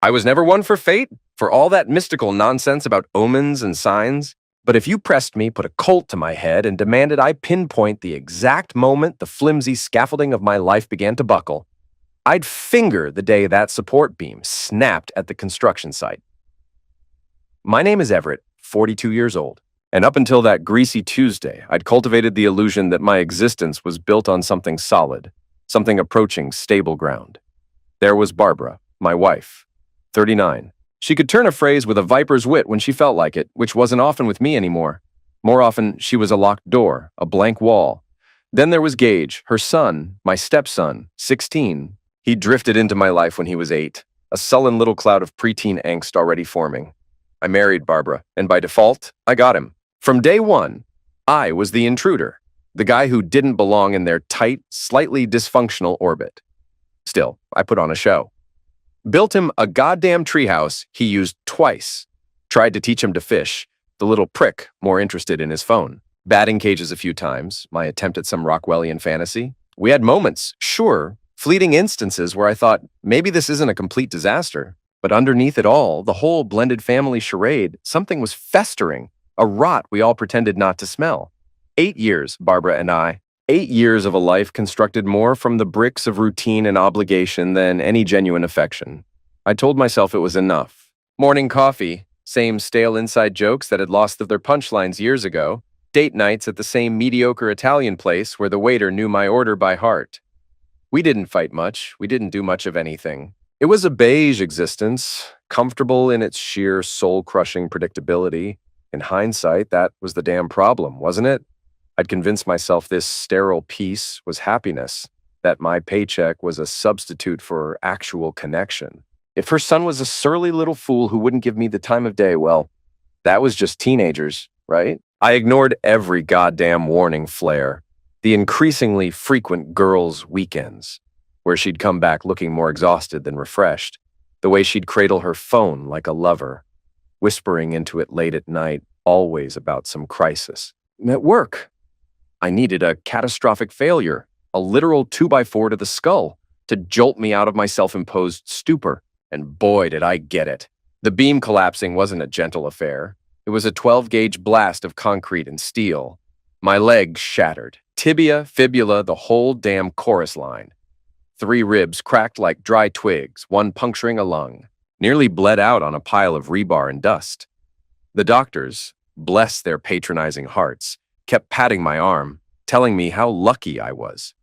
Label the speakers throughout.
Speaker 1: I was never one for fate, for all that mystical nonsense about omens and signs. But if you pressed me, put a colt to my head, and demanded I pinpoint the exact moment the flimsy scaffolding of my life began to buckle, I'd finger the day that support beam snapped at the construction site. My name is Everett, 42 years old, and up until that greasy Tuesday, I'd cultivated the illusion that my existence was built on something solid, something approaching stable ground. There was Barbara, my wife, 39. She could turn a phrase with a viper's wit when she felt like it, which wasn't often with me anymore. More often, she was a locked door, a blank wall. Then there was Gage, her son, my stepson, 16. He drifted into my life when he was 8, a sullen little cloud of preteen angst already forming. I married Barbara, and by default, I got him. From day one, I was the intruder, the guy who didn't belong in their tight, slightly dysfunctional orbit. Still, I put on a show. Built him a goddamn treehouse he used twice. Tried to teach him to fish, the little prick more interested in his phone. Batting cages a few times, my attempt at some Rockwellian fantasy. We had moments, sure, fleeting instances where I thought, maybe this isn't a complete disaster. But underneath it all, the whole blended family charade, something was festering, a rot we all pretended not to smell. 8 years, Barbara and I. 8 years of a life constructed more from the bricks of routine and obligation than any genuine affection. I told myself it was enough. Morning coffee, same stale inside jokes that had lost their punchlines years ago, date nights at the same mediocre Italian place where the waiter knew my order by heart. We didn't fight much, we didn't do much of anything. It was a beige existence, comfortable in its sheer soul-crushing predictability. In hindsight, that was the damn problem, wasn't it? I'd convinced myself this sterile peace was happiness, that my paycheck was a substitute for actual connection. If her son was a surly little fool who wouldn't give me the time of day, well, that was just teenagers, right? I ignored every goddamn warning flare, the increasingly frequent girls' weekends, where she'd come back looking more exhausted than refreshed, the way she'd cradle her phone like a lover, whispering into it late at night, always about some crisis. At work, I needed a catastrophic failure, a literal 2x4 to the skull, to jolt me out of my self-imposed stupor, and boy did I get it. The beam collapsing wasn't a gentle affair. It was a 12-gauge blast of concrete and steel. My leg shattered, tibia, fibula, the whole damn chorus line. 3 ribs cracked like dry twigs, one puncturing a lung. Nearly bled out on a pile of rebar and dust. The doctors, bless their patronizing hearts, kept patting my arm, telling me how lucky I was.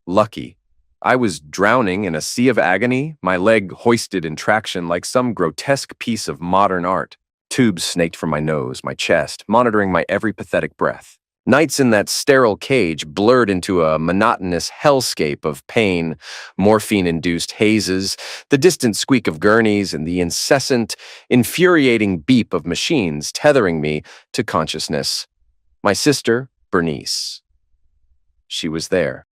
Speaker 1: Lucky. I was drowning in a sea of agony, my leg hoisted in traction like some grotesque piece of modern art. Tubes snaked from my nose, my chest, monitoring my every pathetic breath. Nights in that sterile cage blurred into a monotonous hellscape of pain, morphine-induced hazes, the distant squeak of gurneys, and the incessant, infuriating beep of machines tethering me to consciousness. My sister, Bernice. She was there.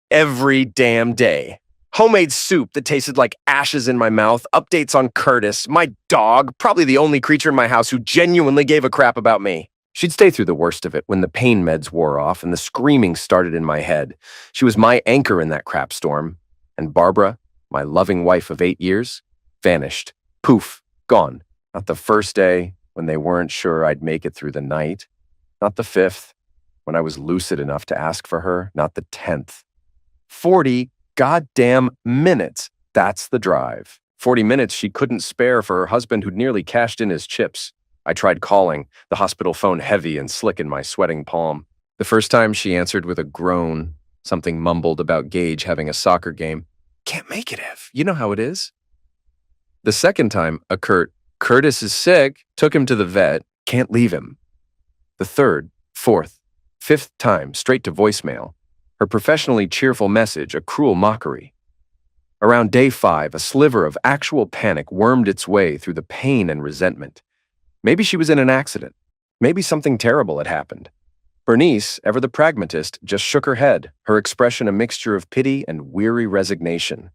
Speaker 1: Every damn day. Homemade soup that tasted like ashes in my mouth, updates on Curtis, my dog, probably the only creature in my house who genuinely gave a crap about me. She'd stay through the worst of it when the pain meds wore off and the screaming started in my head. She was my anchor in that crap storm. And Barbara, my loving wife of 8 years, vanished. Poof, gone. Not the first day, when they weren't sure I'd make it through the night. Not the 5th, when I was lucid enough to ask for her. Not the 10th. 40 goddamn minutes. That's the drive. 40 minutes she couldn't spare for her husband who'd nearly cashed in his chips. I tried calling, the hospital phone heavy and slick in my sweating palm. The first time she answered with a groan, something mumbled about Gage having a soccer game. Can't make it, Ev. You know how it is. The second time, a Curtis is sick, took him to the vet, can't leave him. The third, fourth, 5th time, straight to voicemail. Her professionally cheerful message, a cruel mockery. Around day 5, a sliver of actual panic wormed its way through the pain and resentment. Maybe she was in an accident. Maybe something terrible had happened. Bernice, ever the pragmatist, just shook her head, her expression a mixture of pity and weary resignation.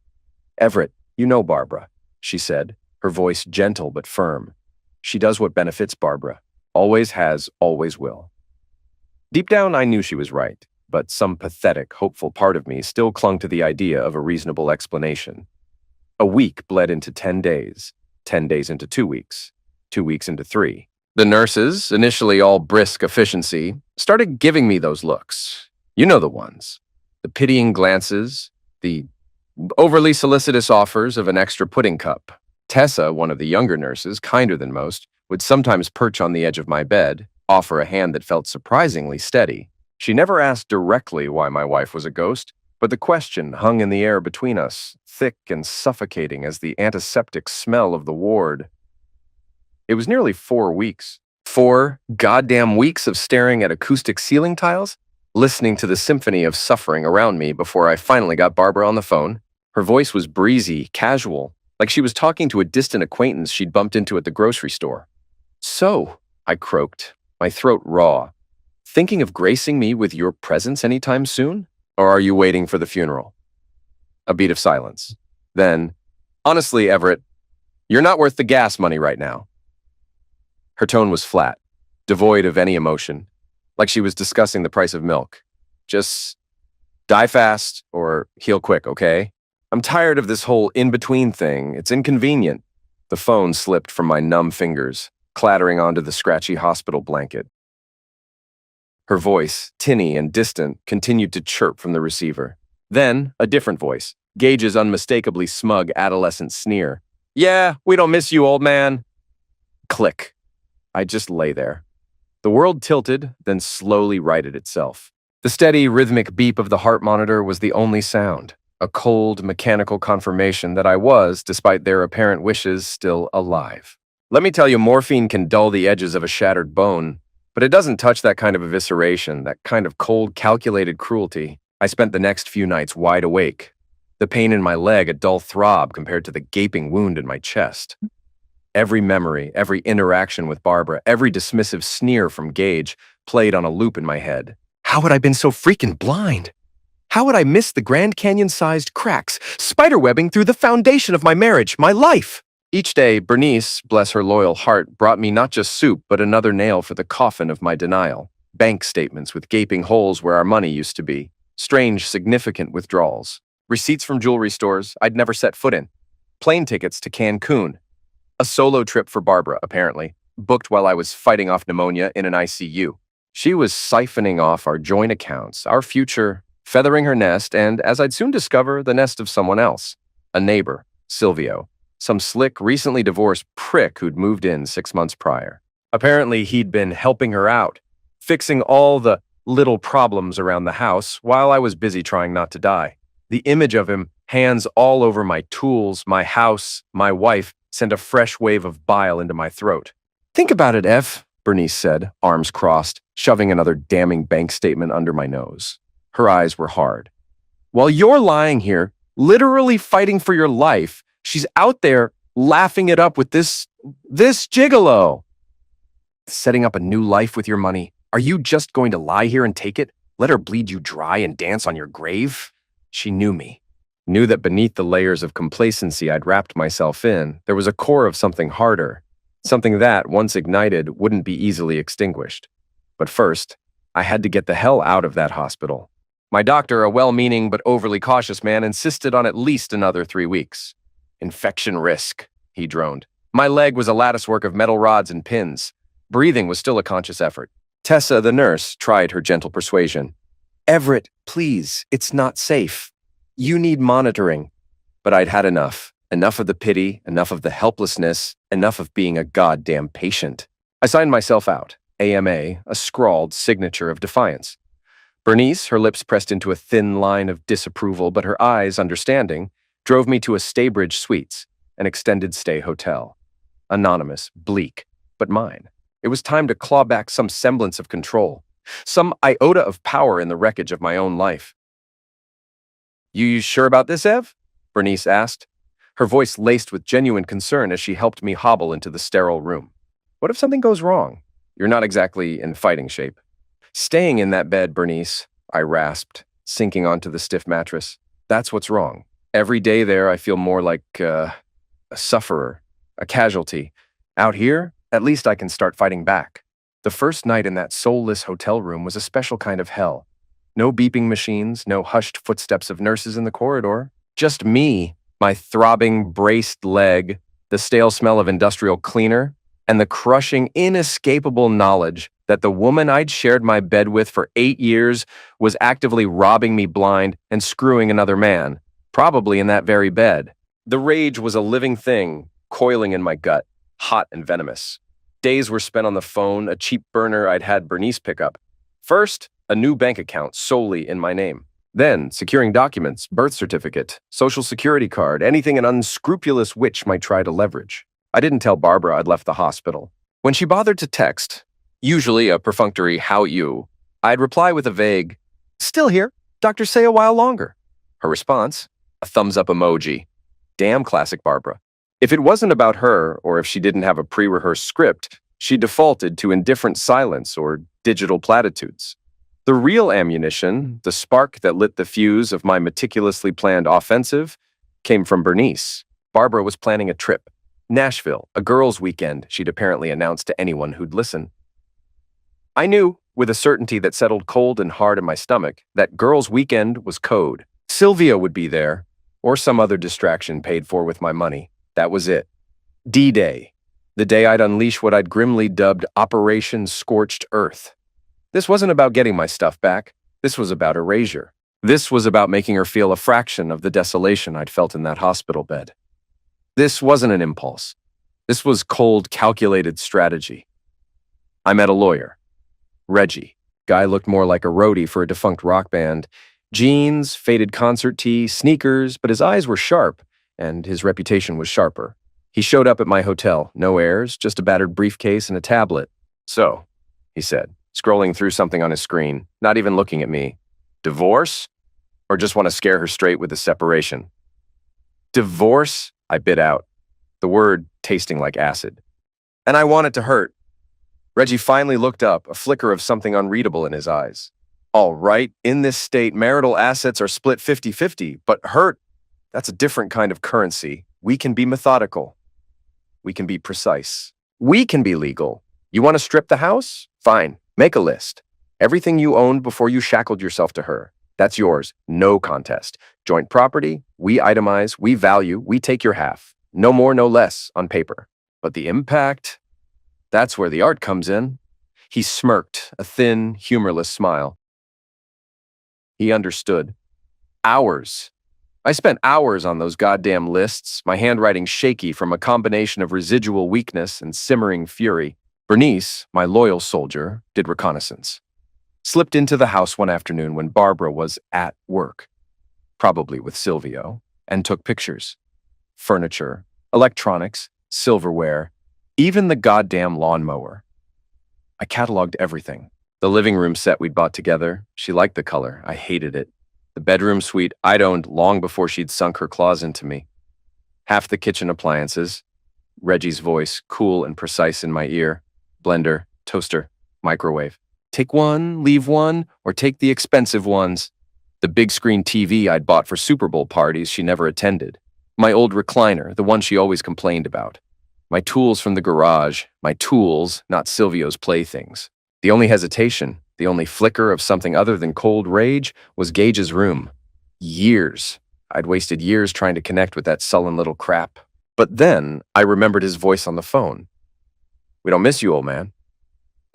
Speaker 1: Everett, you know Barbara, she said, her voice gentle but firm. She does what benefits Barbara. Always has, always will. Deep down, I knew she was right, but some pathetic, hopeful part of me still clung to the idea of a reasonable explanation. A week bled into 10 days, 10 days into 2 weeks, 2 weeks into 3. The nurses, initially all brisk efficiency, started giving me those looks. You know the ones. The pitying glances, the overly solicitous offers of an extra pudding cup. Tessa, one of the younger nurses, kinder than most, would sometimes perch on the edge of my bed, offer a hand that felt surprisingly steady. She never asked directly why my wife was a ghost, but the question hung in the air between us, thick and suffocating as the antiseptic smell of the ward. It was nearly 4 weeks. 4 goddamn weeks of staring at acoustic ceiling tiles, listening to the symphony of suffering around me before I finally got Barbara on the phone. Her voice was breezy, casual, like she was talking to a distant acquaintance she'd bumped into at the grocery store. "So," I croaked, my throat raw, "thinking of gracing me with your presence anytime soon? Or are you waiting for the funeral?" A beat of silence. Then, "Honestly, Everett, you're not worth the gas money right now." Her tone was flat, devoid of any emotion, like she was discussing the price of milk. "Just die fast or heal quick, okay? I'm tired of this whole in-between thing. It's inconvenient." The phone slipped from my numb fingers, clattering onto the scratchy hospital blanket. Her voice, tinny and distant, continued to chirp from the receiver. Then, a different voice, Gage's unmistakably smug adolescent sneer. "Yeah, we don't miss you, old man." Click. I just lay there. The world tilted, then slowly righted itself. The steady, rhythmic beep of the heart monitor was the only sound, a cold, mechanical confirmation that I was, despite their apparent wishes, still alive. Let me tell you, morphine can dull the edges of a shattered bone, but it doesn't touch that kind of evisceration, that kind of cold, calculated cruelty. I spent the next few nights wide awake, the pain in my leg a dull throb compared to the gaping wound in my chest. Every memory, every interaction with Barbara, every dismissive sneer from Gage played on a loop in my head. How had I been so freaking blind? How had I missed the Grand Canyon-sized cracks, spiderwebbing through the foundation of my marriage, my life? Each day, Bernice, bless her loyal heart, brought me not just soup, but another nail for the coffin of my denial. Bank statements with gaping holes where our money used to be. Strange, significant withdrawals. Receipts from jewelry stores I'd never set foot in. Plane tickets to Cancun. A solo trip for Barbara, apparently, booked while I was fighting off pneumonia in an ICU. She was siphoning off our joint accounts, our future, feathering her nest, and, as I'd soon discover, the nest of someone else. A neighbor, Silvio, some slick, recently divorced prick who'd moved in 6 months prior. Apparently, he'd been helping her out, fixing all the little problems around the house while I was busy trying not to die. The image of him, hands all over my tools, my house, my wife, sent a fresh wave of bile into my throat. "Think about it, Ev," Bernice said, arms crossed, shoving another damning bank statement under my nose. Her eyes were hard. "While you're lying here, literally fighting for your life, she's out there laughing it up with this gigolo. Setting up a new life with your money. Are you just going to lie here and take it? Let her bleed you dry and dance on your grave?" She knew me. Knew that beneath the layers of complacency I'd wrapped myself in, there was a core of something harder, something that, once ignited, wouldn't be easily extinguished. But first, I had to get the hell out of that hospital. My doctor, a well-meaning but overly cautious man, insisted on at least another 3 weeks. "Infection risk," he droned. My leg was a latticework of metal rods and pins. Breathing was still a conscious effort. Tessa, the nurse, tried her gentle persuasion. "Everett, please, it's not safe. You need monitoring." But I'd had enough. Enough of the pity, enough of the helplessness, enough of being a goddamn patient. I signed myself out. AMA, a scrawled signature of defiance. Bernice, her lips pressed into a thin line of disapproval, but her eyes, understanding, drove me to a Staybridge Suites, an extended stay hotel. Anonymous, bleak, but mine. It was time to claw back some semblance of control, some iota of power in the wreckage of my own life. You sure about this, Ev?" Bernice asked, her voice laced with genuine concern as she helped me hobble into the sterile room. "What if something goes wrong? You're not exactly in fighting shape." "Staying in that bed, Bernice," I rasped, sinking onto the stiff mattress. "That's what's wrong. Every day there, I feel more like a sufferer, a casualty. Out here, at least I can start fighting back." The first night in that soulless hotel room was a special kind of hell. No beeping machines, no hushed footsteps of nurses in the corridor. Just me, My throbbing, braced leg, the stale smell of industrial cleaner, and the crushing, inescapable knowledge that the woman I'd shared my bed with for 8 years was actively robbing me blind and screwing another man, probably in that very bed. The rage was a living thing, coiling in my gut, hot and venomous. Days were spent on the phone, a cheap burner I'd had Bernice pick up. First, a new bank account solely in my name. Then, securing documents, birth certificate, social security card, anything an unscrupulous witch might try to leverage. I didn't tell Barbara I'd left the hospital. When she bothered to text, usually a perfunctory "how you," I'd reply with a vague, "Still here. Doctors say a while longer." Her response, a thumbs-up emoji. Damn classic Barbara. If it wasn't about her, or if she didn't have a pre-rehearsed script, she defaulted to indifferent silence or digital platitudes. The real ammunition, the spark that lit the fuse of my meticulously planned offensive, came from Bernice. Barbara was planning a trip. Nashville, a girls' weekend, she'd apparently announced to anyone who'd listen. I knew, with a certainty that settled cold and hard in my stomach, that girls' weekend was code. Sylvia would be there, or some other distraction paid for with my money. That was it. D-Day, the day I'd unleash what I'd grimly dubbed Operation Scorched Earth. This wasn't about getting my stuff back. This was about erasure. This was about making her feel a fraction of the desolation I'd felt in that hospital bed. This wasn't an impulse. This was cold, calculated strategy. I met a lawyer. Reggie. Guy looked more like a roadie for a defunct rock band. Jeans, faded concert tee, sneakers, but his eyes were sharp, and his reputation was sharper. He showed up at my hotel, no airs, just a battered briefcase and a tablet. "So," he said, scrolling through something on his screen, not even looking at me. "Divorce? Or just want to scare her straight with the separation?" "Divorce?" I bit out, the word tasting like acid. "And I want it to hurt." Reggie finally looked up, a flicker of something unreadable in his eyes. "All right, in this state, marital assets are split 50-50, but hurt, that's a different kind of currency. We can be methodical. We can be precise. We can be legal. You want to strip the house? Fine, make a list. Everything you owned before you shackled yourself to her. That's yours, no contest. Joint property, we itemize, we value, we take your half. No more, no less, on paper. But the impact, that's where the art comes in." He smirked, a thin, humorless smile. He understood. Hours. I spent hours on those goddamn lists, my handwriting shaky from a combination of residual weakness and simmering fury. Bernice, my loyal soldier, did reconnaissance. Slipped into the house one afternoon when Barbara was at work, probably with Silvio, and took pictures. Furniture, electronics, silverware, even the goddamn lawnmower. I cataloged everything. The living room set we'd bought together, she liked the color, I hated it. The bedroom suite I'd owned long before she'd sunk her claws into me. Half the kitchen appliances, Reggie's voice, cool and precise in my ear. Blender, toaster, microwave. Take one, leave one, or take the expensive ones. The big screen TV I'd bought for Super Bowl parties she never attended. My old recliner, the one she always complained about. My tools from the garage, my tools, not Silvio's playthings. The only hesitation, the only flicker of something other than cold rage, was Gage's room. Years. I'd wasted years trying to connect with that sullen little crap. But then I remembered his voice on the phone. "We don't miss you, old man."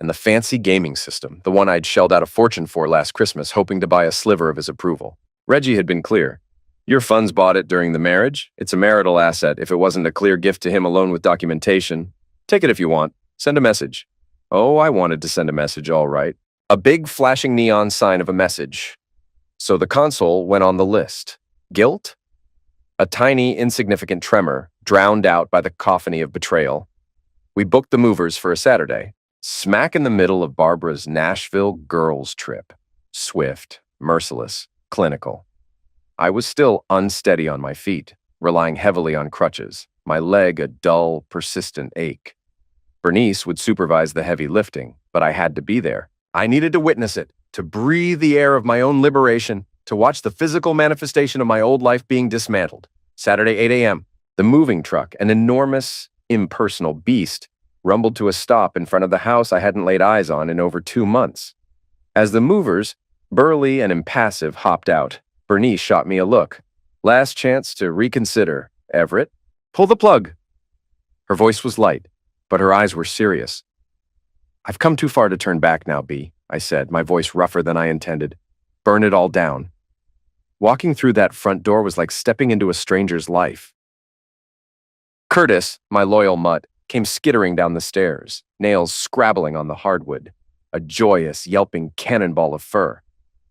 Speaker 1: And the fancy gaming system, the one I'd shelled out a fortune for last Christmas, hoping to buy a sliver of his approval. Reggie had been clear. "Your funds bought it during the marriage. It's a marital asset if it wasn't a clear gift to him alone with documentation. Take it if you want. Send a message." Oh, I wanted to send a message, all right. A big flashing neon sign of a message. So the console went on the list. Guilt? A tiny, insignificant tremor, drowned out by the cacophony of betrayal. We booked the movers for a Saturday, smack in the middle of Barbara's Nashville girls' trip. Swift, merciless, clinical. I was still unsteady on my feet, relying heavily on crutches, my leg a dull, persistent ache. Bernice would supervise the heavy lifting, but I had to be there. I needed to witness it, to breathe the air of my own liberation, to watch the physical manifestation of my old life being dismantled. Saturday, 8 a.m. The moving truck, an enormous, impersonal beast, rumbled to a stop in front of the house I hadn't laid eyes on in over 2 months. As the movers, burly and impassive, hopped out, Bernice shot me a look. Last chance to reconsider, Everett. Pull the plug. Her voice was light, but her eyes were serious. I've come too far to turn back now, B, I said, my voice rougher than I intended. Burn it all down. Walking through that front door was like stepping into a stranger's life. Curtis, my loyal mutt, came skittering down the stairs, nails scrabbling on the hardwood, a joyous, yelping cannonball of fur.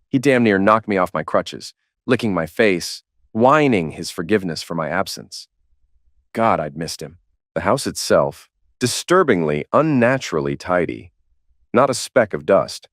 Speaker 1: He damn near knocked me off my crutches, licking my face, whining his forgiveness for my absence. God, I'd missed him. The house itself, disturbingly, unnaturally tidy. Not a speck of dust.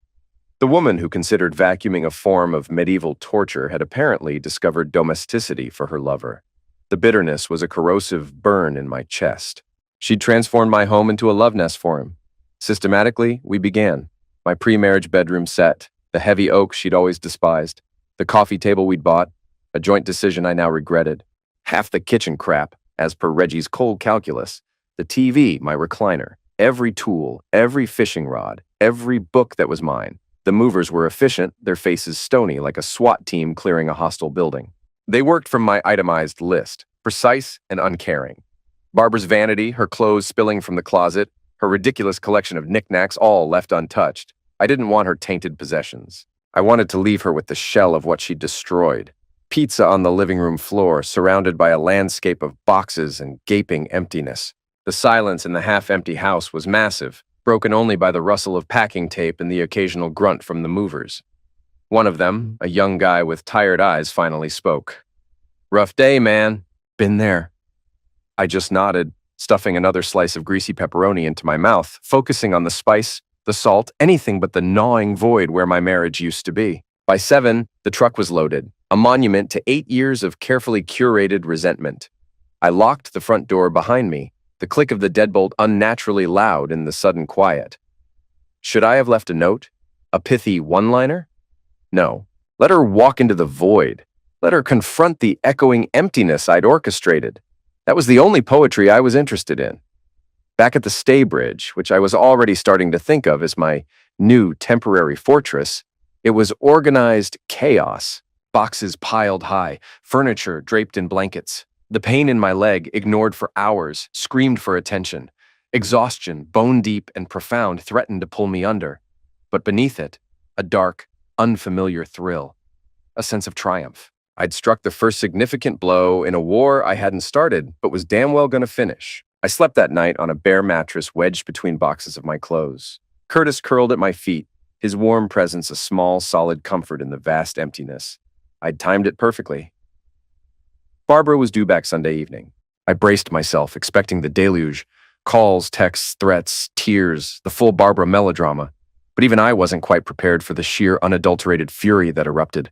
Speaker 1: The woman who considered vacuuming a form of medieval torture had apparently discovered domesticity for her lover. The bitterness was a corrosive burn in my chest. She'd transformed my home into a love nest for him. Systematically, we began. My pre-marriage bedroom set, the heavy oak she'd always despised, the coffee table we'd bought, a joint decision I now regretted, half the kitchen crap, as per Reggie's cold calculus, the TV, my recliner, every tool, every fishing rod, every book that was mine. The movers were efficient, their faces stony like a SWAT team clearing a hostile building. They worked from my itemized list, precise and uncaring. Barbara's vanity, her clothes spilling from the closet, her ridiculous collection of knickknacks all left untouched. I didn't want her tainted possessions. I wanted to leave her with the shell of what she'd destroyed. Pizza on the living room floor, surrounded by a landscape of boxes and gaping emptiness. The silence in the half-empty house was massive, broken only by the rustle of packing tape and the occasional grunt from the movers. One of them, a young guy with tired eyes, finally spoke. "Rough day, man. Been there." I just nodded, stuffing another slice of greasy pepperoni into my mouth, focusing on the spice, the salt, anything but the gnawing void where my marriage used to be. By 7, the truck was loaded, a monument to 8 years of carefully curated resentment. I locked the front door behind me, the click of the deadbolt unnaturally loud in the sudden quiet. Should I have left a note? A pithy one-liner? No. Let her walk into the void. Let her confront the echoing emptiness I'd orchestrated. That was the only poetry I was interested in. Back at the Staybridge, which I was already starting to think of as my new temporary fortress, it was organized chaos. Boxes piled high, furniture draped in blankets. The pain in my leg, ignored for hours, screamed for attention. Exhaustion, bone-deep and profound, threatened to pull me under. But beneath it, a dark, unfamiliar thrill. A sense of triumph. I'd struck the first significant blow in a war I hadn't started, but was damn well gonna finish. I slept that night on a bare mattress wedged between boxes of my clothes. Curtis curled at my feet, his warm presence a small, solid comfort in the vast emptiness. I'd timed it perfectly. Barbara was due back Sunday evening. I braced myself, expecting the deluge. Calls, texts, threats, tears, the full Barbara melodrama. But even I wasn't quite prepared for the sheer, unadulterated fury that erupted.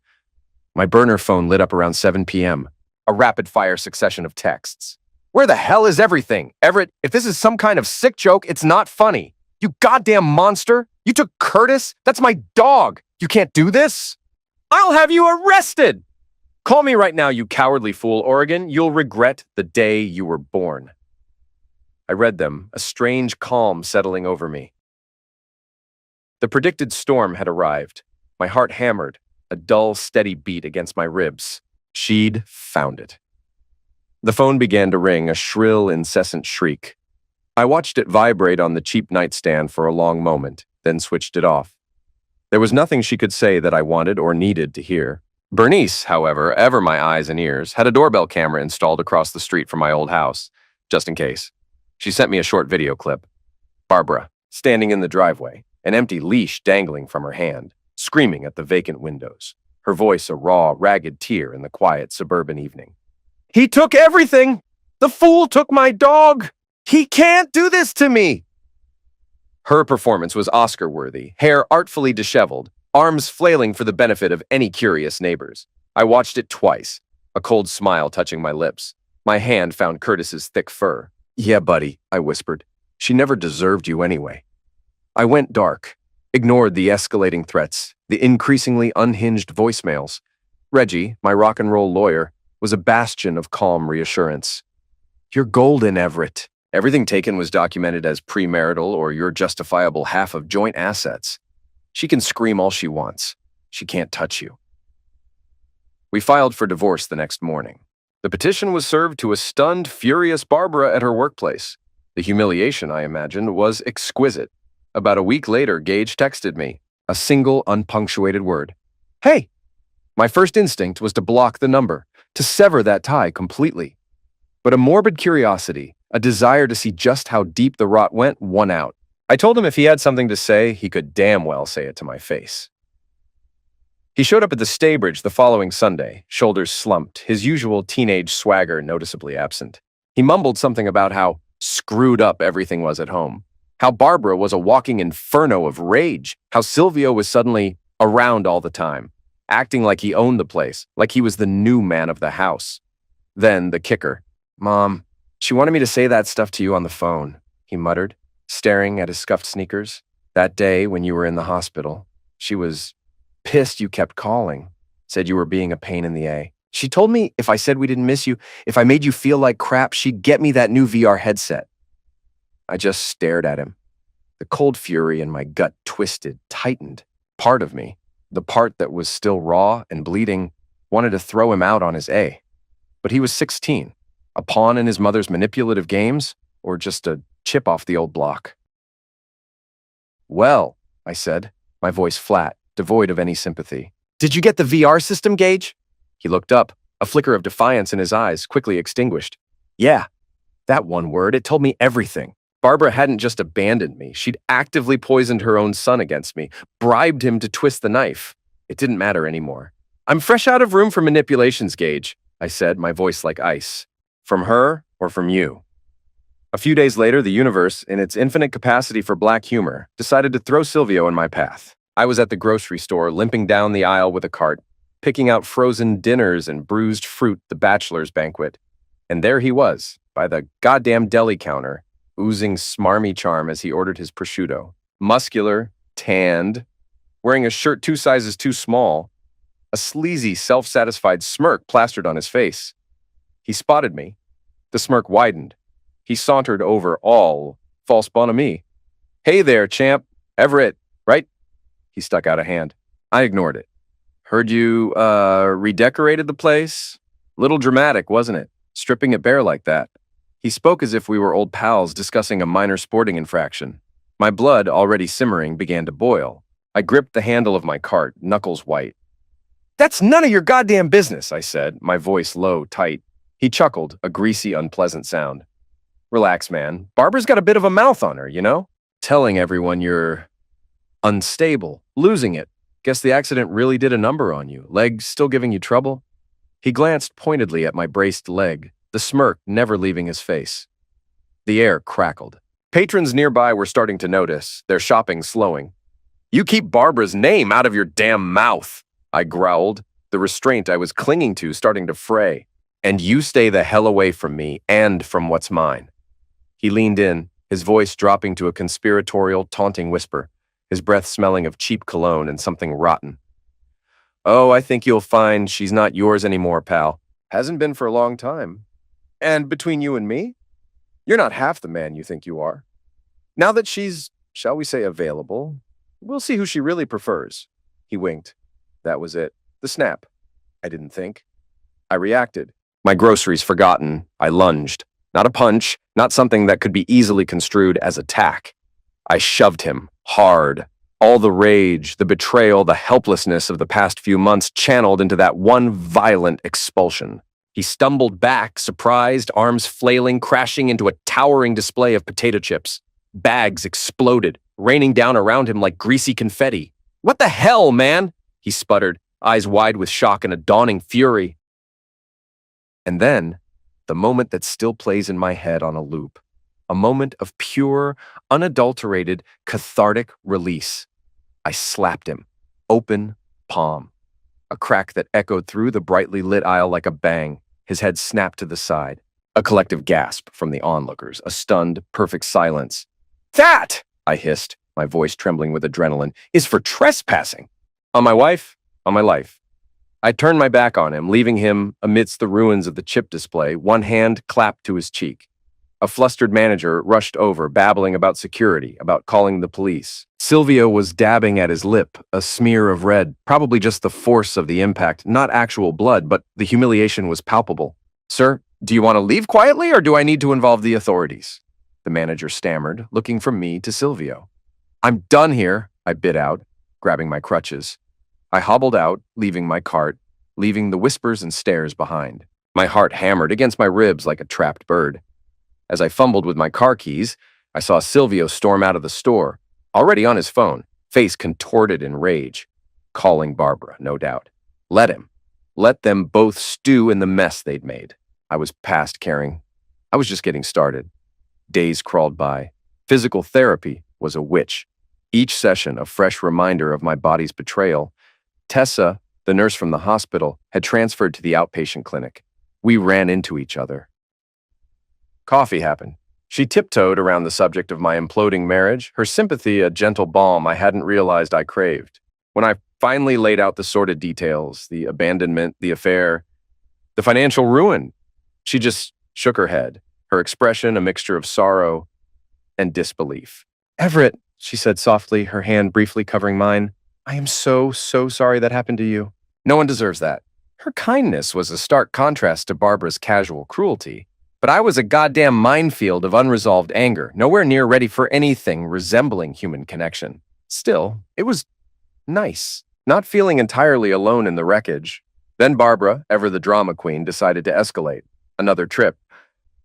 Speaker 1: My burner phone lit up around 7 p.m. A rapid-fire succession of texts. "Where the hell is everything? Everett, if this is some kind of sick joke, it's not funny. You goddamn monster! You took Curtis? That's my dog! You can't do this? I'll have you arrested! Call me right now, you cowardly fool, Oregon. You'll regret the day you were born." I read them, a strange calm settling over me. The predicted storm had arrived. My heart hammered, a dull, steady beat against my ribs. She'd found it. The phone began to ring, a shrill, incessant shriek. I watched it vibrate on the cheap nightstand for a long moment, then switched it off. There was nothing she could say that I wanted or needed to hear. Bernice, however, ever my eyes and ears, had a doorbell camera installed across the street from my old house, just in case. She sent me a short video clip. Barbara, standing in the driveway, an empty leash dangling from her hand, screaming at the vacant windows, her voice a raw, ragged tear in the quiet suburban evening. "He took everything! The fool took my dog! He can't do this to me!" Her performance was Oscar-worthy, hair artfully disheveled, arms flailing for the benefit of any curious neighbors. I watched it twice, a cold smile touching my lips. My hand found Curtis's thick fur. "Yeah, buddy," I whispered. "She never deserved you anyway." I went dark, ignored the escalating threats, the increasingly unhinged voicemails. Reggie, my rock and roll lawyer, was a bastion of calm reassurance. "You're golden, Everett. Everything taken was documented as premarital or your justifiable half of joint assets. She can scream all she wants. She can't touch you." We filed for divorce the next morning. The petition was served to a stunned, furious Barbara at her workplace. The humiliation, I imagined, was exquisite. About a week later, Gage texted me, a single unpunctuated word. Hey! My first instinct was to block the number, to sever that tie completely. But a morbid curiosity, a desire to see just how deep the rot went, won out. I told him if he had something to say, he could damn well say it to my face. He showed up at the Staybridge the following Sunday, shoulders slumped, his usual teenage swagger noticeably absent. He mumbled something about how screwed up everything was at home, how Barbara was a walking inferno of rage, how Silvio was suddenly around all the time, acting like he owned the place, like he was the new man of the house. Then the kicker. Mom, she wanted me to say that stuff to you on the phone, he muttered, staring at his scuffed sneakers. That day when you were in the hospital, she was pissed you kept calling, said you were being a pain in the A. She told me if I said we didn't miss you, if I made you feel like crap, she'd get me that new VR headset. I just stared at him. The cold fury in my gut twisted, tightened. Part of me, the part that was still raw and bleeding, wanted to throw him out on his A. But he was 16, a pawn in his mother's manipulative games, or just a chip off the old block. Well, I said, my voice flat, devoid of any sympathy. Did you get the VR system, Gage? He looked up, a flicker of defiance in his eyes, quickly extinguished. Yeah, that one word, it told me everything. Barbara hadn't just abandoned me. She'd actively poisoned her own son against me, bribed him to twist the knife. It didn't matter anymore. I'm fresh out of room for manipulations, Gage, I said, my voice like ice. From her or from you? A few days later, the universe, in its infinite capacity for black humor, decided to throw Silvio in my path. I was at the grocery store, limping down the aisle with a cart, picking out frozen dinners and bruised fruit, the bachelor's banquet. And there he was, by the goddamn deli counter, oozing smarmy charm as he ordered his prosciutto. Muscular, tanned, wearing a shirt 2 sizes too small, a sleazy, self-satisfied smirk plastered on his face. He spotted me. The smirk widened. He sauntered over, all false bonhomie. Hey there, champ. Everett, right? He stuck out a hand. I ignored it. Heard you, redecorated the place? Little dramatic, wasn't it? Stripping it bare like that. He spoke as if we were old pals discussing a minor sporting infraction. My blood, already simmering, began to boil. I gripped the handle of my cart, knuckles white. That's none of your goddamn business, I said, my voice low, tight. He chuckled, a greasy, unpleasant sound. Relax, man. Barbara's got a bit of a mouth on her, you know? Telling everyone you're unstable, losing it. Guess the accident really did a number on you. Leg still giving you trouble? He glanced pointedly at my braced leg, the smirk never leaving his face. The air crackled. Patrons nearby were starting to notice, their shopping slowing. You keep Barbara's name out of your damn mouth, I growled, the restraint I was clinging to starting to fray. And you stay the hell away from me and from what's mine. He leaned in, his voice dropping to a conspiratorial, taunting whisper, his breath smelling of cheap cologne and something rotten. Oh, I think you'll find she's not yours anymore, pal. Hasn't been for a long time. And between you and me, you're not half the man you think you are. Now that she's, shall we say, available, we'll see who she really prefers. He winked. That was it. The snap. I didn't think. I reacted. My groceries forgotten, I lunged. Not a punch, not something that could be easily construed as attack. I shoved him, hard. All the rage, the betrayal, the helplessness of the past few months channeled into that one violent expulsion. He stumbled back, surprised, arms flailing, crashing into a towering display of potato chips. Bags exploded, raining down around him like greasy confetti. What the hell, man? He sputtered, eyes wide with shock and a dawning fury. And then, the moment that still plays in my head on a loop. A moment of pure, unadulterated, cathartic release. I slapped him. Open palm. A crack that echoed through the brightly lit aisle like a bang. His head snapped to the side. A collective gasp from the onlookers. A stunned, perfect silence. That, I hissed, my voice trembling with adrenaline, is for trespassing. On my wife, on my life. I turned my back on him, leaving him amidst the ruins of the chip display, one hand clapped to his cheek. A flustered manager rushed over, babbling about security, about calling the police. Silvio was dabbing at his lip, a smear of red, probably just the force of the impact, not actual blood, but the humiliation was palpable. "Sir, do you want to leave quietly, or do I need to involve the authorities?" The manager stammered, looking from me to Silvio. "I'm done here," I bit out, grabbing my crutches. I hobbled out, leaving my cart, leaving the whispers and stares behind. My heart hammered against my ribs like a trapped bird. As I fumbled with my car keys, I saw Silvio storm out of the store, already on his phone, face contorted in rage. Calling Barbara, no doubt. Let him. Let them both stew in the mess they'd made. I was past caring. I was just getting started. Days crawled by. Physical therapy was a witch. Each session a fresh reminder of my body's betrayal. Tessa, the nurse from the hospital, had transferred to the outpatient clinic. We ran into each other. Coffee happened. She tiptoed around the subject of my imploding marriage, her sympathy a gentle balm I hadn't realized I craved. When I finally laid out the sordid details, the abandonment, the affair, the financial ruin, she just shook her head, her expression a mixture of sorrow and disbelief. "Everett," she said softly, her hand briefly covering mine, "I am so sorry that happened to you. No one deserves that." Her kindness was a stark contrast to Barbara's casual cruelty, but I was a goddamn minefield of unresolved anger, nowhere near ready for anything resembling human connection. Still, it was nice, not feeling entirely alone in the wreckage. Then Barbara, ever the drama queen, decided to escalate. Another trip.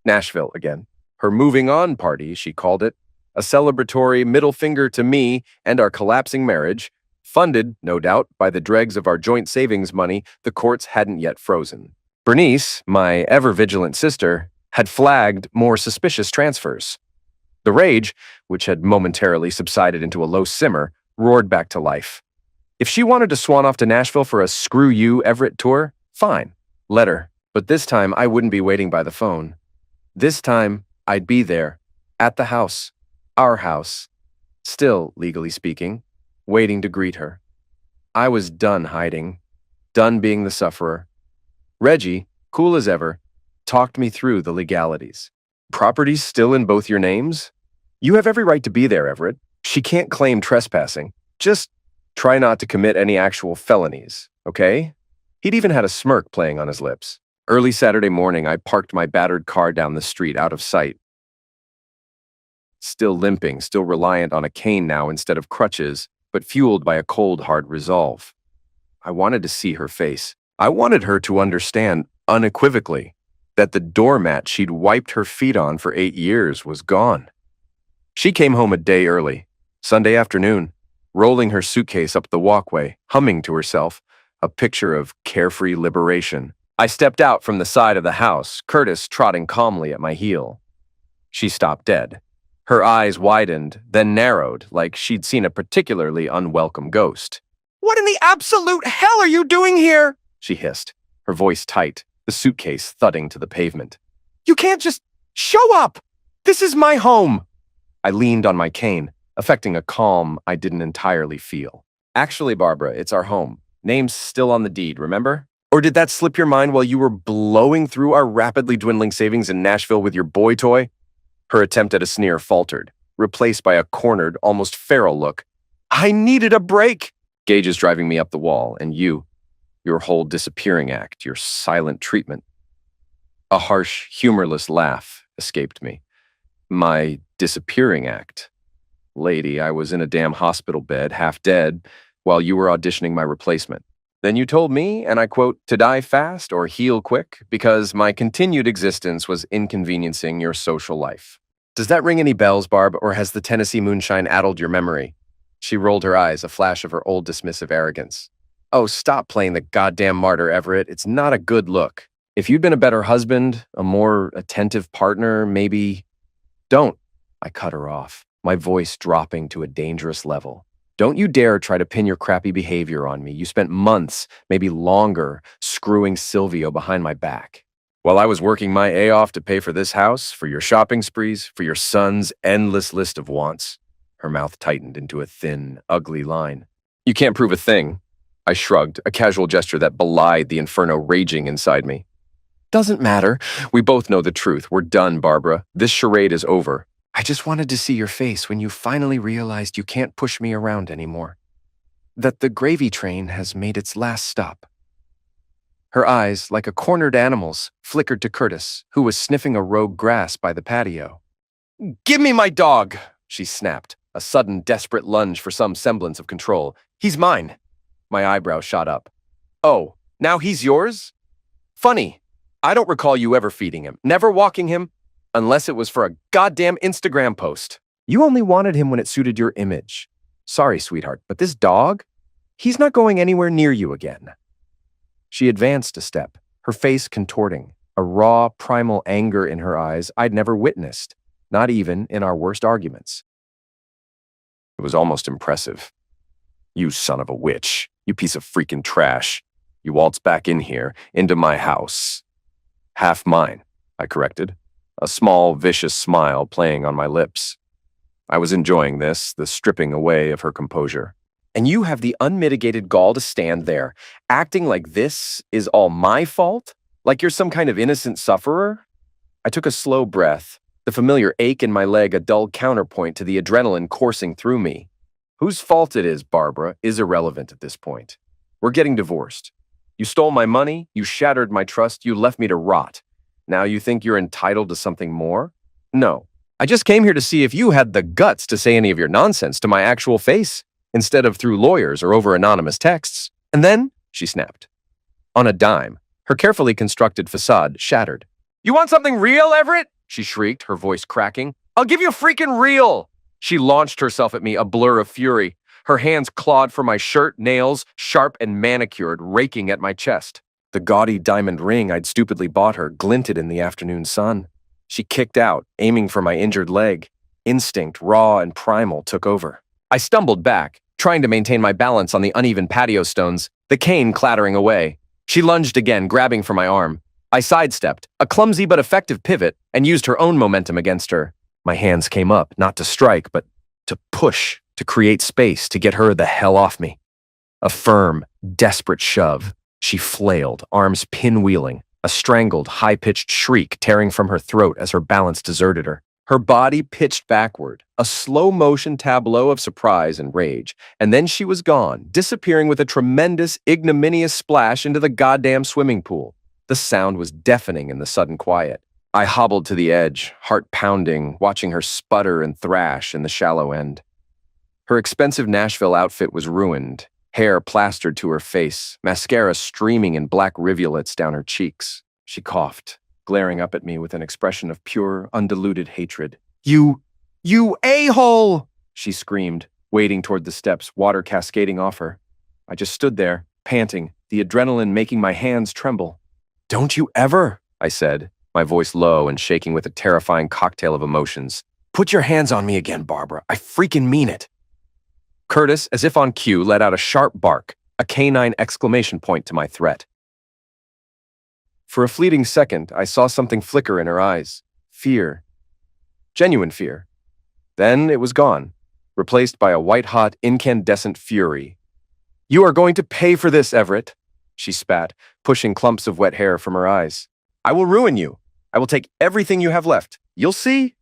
Speaker 1: Nashville again. Her moving on party, she called it. A celebratory middle finger to me and our collapsing marriage, funded, no doubt, by the dregs of our joint savings money the courts hadn't yet frozen. Bernice, my ever-vigilant sister, had flagged more suspicious transfers. The rage, which had momentarily subsided into a low simmer, roared back to life. If she wanted to swan off to Nashville for a screw you Everett tour, fine, let her. But this time I wouldn't be waiting by the phone. This time I'd be there, at the house, our house, still, legally speaking, waiting to greet her. I was done hiding, done being the sufferer. Reggie, cool as ever, talked me through the legalities. "Property's still in both your names? You have every right to be there, Everett. She can't claim trespassing. Just try not to commit any actual felonies, okay?" He'd even had a smirk playing on his lips. Early Saturday morning, I parked my battered car down the street out of sight. Still limping, still reliant on a cane now instead of crutches, but fueled by a cold, hard resolve. I wanted to see her face. I wanted her to understand, unequivocally, that the doormat she'd wiped her feet on for 8 years was gone. She came home a day early, Sunday afternoon, rolling her suitcase up the walkway, humming to herself, a picture of carefree liberation. I stepped out from the side of the house, Curtis trotting calmly at my heel. She stopped dead. Her eyes widened, then narrowed, like she'd seen a particularly unwelcome ghost. "What in the absolute hell are you doing here?" she hissed, her voice tight, the suitcase thudding to the pavement. "You can't just show up! This is my home!" I leaned on my cane, affecting a calm I didn't entirely feel. "Actually, Barbara, it's our home. Name's still on the deed, remember? Or did that slip your mind while you were blowing through our rapidly dwindling savings in Nashville with your boy toy?" Her attempt at a sneer faltered, replaced by a cornered, almost feral look. "I needed a break!" Gage is driving me up the wall, and your whole disappearing act, your silent treatment. A harsh, humorless laugh escaped me. My disappearing act? Lady, I was in a damn hospital bed, half dead, while you were auditioning my replacement. Then you told me, and I quote, to die fast or heal quick because my continued existence was inconveniencing your social life. Does that ring any bells, Barb, or has the Tennessee moonshine addled your memory? She rolled her eyes, a flash of her old dismissive arrogance. Oh, stop playing the goddamn martyr, Everett. It's not a good look. If you'd been a better husband, a more attentive partner, maybe... Don't. I cut her off, my voice dropping to a dangerous level. Don't you dare try to pin your crappy behavior on me. You spent months, maybe longer, screwing Silvio behind my back. While I was working my A off to pay for this house, for your shopping sprees, for your son's endless list of wants. Her mouth tightened into a thin, ugly line. You can't prove a thing. I shrugged, a casual gesture that belied the inferno raging inside me. Doesn't matter. We both know the truth. We're done, Barbara. This charade is over. I just wanted to see your face when you finally realized you can't push me around anymore. That the gravy train has made its last stop. Her eyes, like a cornered animal's, flickered to Curtis, who was sniffing a rogue grass by the patio. Give me my dog, she snapped, a sudden desperate lunge for some semblance of control. He's mine. My eyebrow shot up. Oh, now he's yours? Funny. I don't recall you ever feeding him, never walking him, unless it was for a goddamn Instagram post. You only wanted him when it suited your image. Sorry, sweetheart, but this dog? He's not going anywhere near you again. She advanced a step, her face contorting, a raw, primal anger in her eyes I'd never witnessed, not even in our worst arguments. It was almost impressive. You son of a witch, you piece of freaking trash. You waltz back in here, into my house. Half mine, I corrected, a small, vicious smile playing on my lips. I was enjoying this, the stripping away of her composure. And you have the unmitigated gall to stand there, acting like this is all my fault? Like you're some kind of innocent sufferer? I took a slow breath, the familiar ache in my leg a dull counterpoint to the adrenaline coursing through me. Whose fault it is, Barbara, is irrelevant at this point. We're getting divorced. You stole my money, you shattered my trust, you left me to rot. Now you think you're entitled to something more? No. I just came here to see if you had the guts to say any of your nonsense to my actual face, instead of through lawyers or over anonymous texts. And then, she snapped. On a dime, her carefully constructed facade shattered. You want something real, Everett? She shrieked, her voice cracking. I'll give you freaking real! She launched herself at me, a blur of fury. Her hands clawed for my shirt, nails, sharp and manicured, raking at my chest. The gaudy diamond ring I'd stupidly bought her glinted in the afternoon sun. She kicked out, aiming for my injured leg. Instinct, raw and primal, took over. I stumbled back, trying to maintain my balance on the uneven patio stones, the cane clattering away. She lunged again, grabbing for my arm. I sidestepped, a clumsy but effective pivot, and used her own momentum against her. My hands came up, not to strike, but to push, to create space, to get her the hell off me. A firm, desperate shove. She flailed, arms pinwheeling, a strangled, high-pitched shriek tearing from her throat as her balance deserted her. Her body pitched backward, a slow-motion tableau of surprise and rage, and then she was gone, disappearing with a tremendous, ignominious splash into the goddamn swimming pool. The sound was deafening in the sudden quiet. I hobbled to the edge, heart pounding, watching her sputter and thrash in the shallow end. Her expensive Nashville outfit was ruined, hair plastered to her face, mascara streaming in black rivulets down her cheeks. She coughed, glaring up at me with an expression of pure, undiluted hatred. You a-hole! She screamed, wading toward the steps, water cascading off her. I just stood there, panting, the adrenaline making my hands tremble. Don't you ever, I said, my voice low and shaking with a terrifying cocktail of emotions. Put your hands on me again, Barbara. I freaking mean it. Curtis, as if on cue, let out a sharp bark, a canine exclamation point to my threat. For a fleeting second, I saw something flicker in her eyes. Fear. Genuine fear. Then it was gone, replaced by a white-hot, incandescent fury. You are going to pay for this, Everett, she spat, pushing clumps of wet hair from her eyes. I will ruin you. I will take everything you have left. You'll see.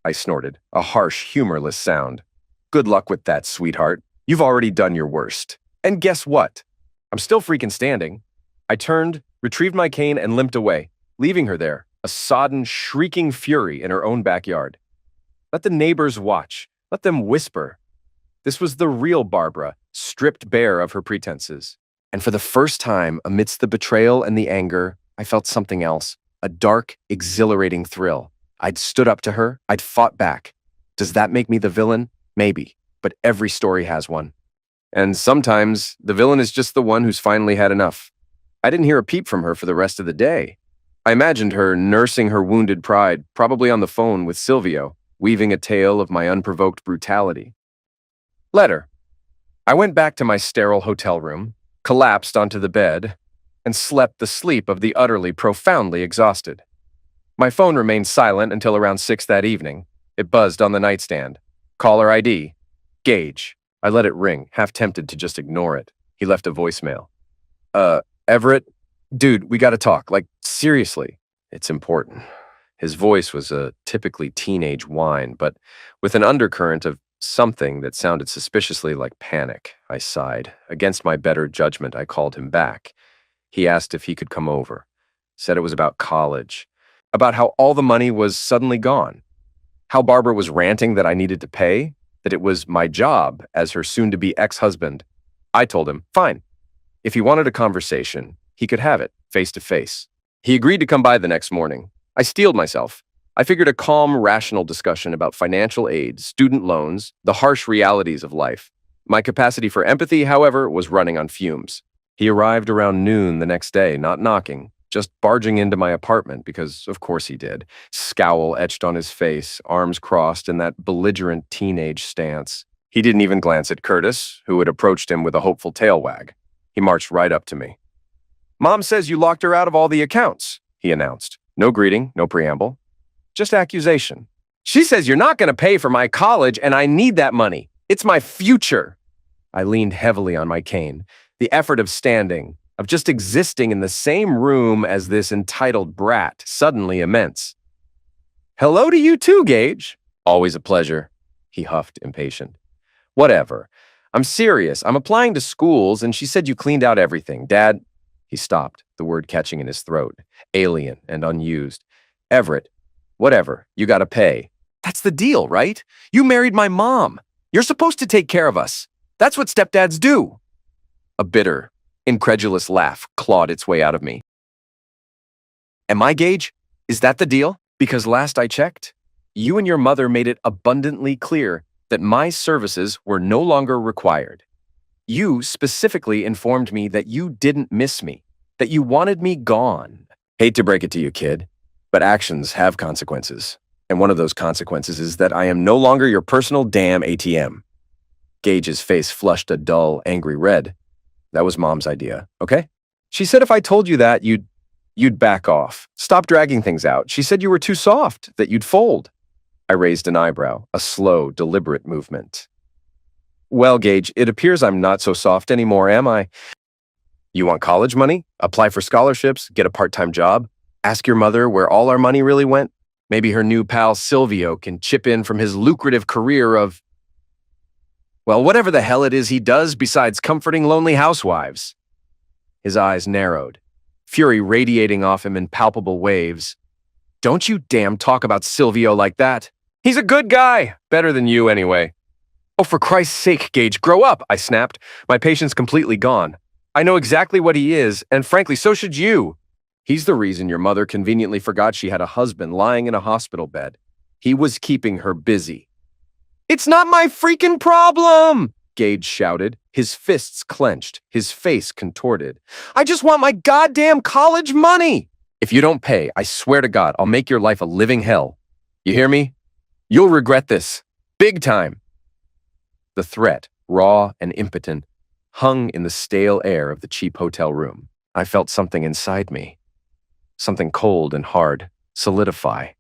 Speaker 1: I snorted, a harsh, humorless sound. Good luck with that, sweetheart. You've already done your worst. And guess what? I'm still freaking standing. I turned, retrieved my cane, and limped away, leaving her there, a sodden, shrieking fury in her own backyard. Let the neighbors watch. Let them whisper. This was the real Barbara, stripped bare of her pretenses. And for the first time, amidst the betrayal and the anger, I felt something else, a dark, exhilarating thrill. I'd stood up to her. I'd fought back. Does that make me the villain? Maybe, but every story has one. And sometimes, the villain is just the one who's finally had enough. I didn't hear a peep from her for the rest of the day. I imagined her nursing her wounded pride, probably on the phone with Silvio, weaving a tale of my unprovoked brutality. Letter. I went back to my sterile hotel room, collapsed onto the bed, and slept the sleep of the utterly, profoundly exhausted. My phone remained silent until around 6 that evening. It buzzed on the nightstand. Caller ID. Gage. I let it ring, half tempted to just ignore it. He left a voicemail. Everett? Dude, we gotta talk. Like, seriously. It's important. His voice was a typically teenage whine, but with an undercurrent of something that sounded suspiciously like panic. I sighed. Against my better judgment, I called him back. He asked if he could come over. Said it was about college. About how all the money was suddenly gone. How Barbara was ranting that I needed to pay, that it was my job as her soon-to-be ex-husband. I told him, fine. If he wanted a conversation, he could have it, face to face. He agreed to come by the next morning. I steeled myself. I figured a calm, rational discussion about financial aid, student loans, the harsh realities of life. My capacity for empathy, however, was running on fumes. He arrived around noon the next day, not knocking, just barging into my apartment because, of course he did. Scowl etched on his face, arms crossed in that belligerent teenage stance. He didn't even glance at Curtis, who had approached him with a hopeful tail wag. He marched right up to me. "Mom says you locked her out of all the accounts," he announced. No greeting, no preamble. Just accusation. "She says you're not going to pay for my college, and I need that money. It's my future." I leaned heavily on my cane. The effort of standing, of just existing in the same room as this entitled brat, suddenly immense. "Hello to you too, Gage." "Always a pleasure," he huffed, impatient. "Whatever. I'm serious. I'm applying to schools, and she said you cleaned out everything. Dad..." He stopped, the word catching in his throat, alien and unused. "Everett, whatever, you gotta pay." "That's the deal, right? You married my mom. You're supposed to take care of us. That's what stepdads do." A bitter, incredulous laugh clawed its way out of me. "Am I, Gage? Is that the deal? Because last I checked, you and your mother made it abundantly clear that my services were no longer required. You specifically informed me that you didn't miss me, that you wanted me gone. Hate to break it to you, kid, but actions have consequences. And one of those consequences is that I am no longer your personal damn ATM. Gage's face flushed a dull, angry red. That was Mom's idea, okay? She said if I told you that, you'd back off. Stop dragging things out. She said you were too soft, that you'd fold. I raised an eyebrow, a slow, deliberate movement. Well, Gage, it appears I'm not so soft anymore, am I? You want college money? Apply for scholarships? Get a part-time job? Ask your mother where all our money really went? Maybe her new pal Silvio can chip in from his lucrative career of... well, whatever the hell it is he does besides comforting lonely housewives. His eyes narrowed, fury radiating off him in palpable waves. Don't you damn talk about Silvio like that. He's a good guy. Better than you, anyway. Oh, for Christ's sake, Gage, grow up, I snapped, my patience completely gone. I know exactly what he is, and frankly, so should you. He's the reason your mother conveniently forgot she had a husband lying in a hospital bed. He was keeping her busy. It's not my freaking problem, Gage shouted, his fists clenched, his face contorted. I just want my goddamn college money. If you don't pay, I swear to God, I'll make your life a living hell. You hear me? You'll regret this. Big time. The threat, raw and impotent, hung in the stale air of the cheap hotel room. I felt something inside me. Something cold and hard, solidify.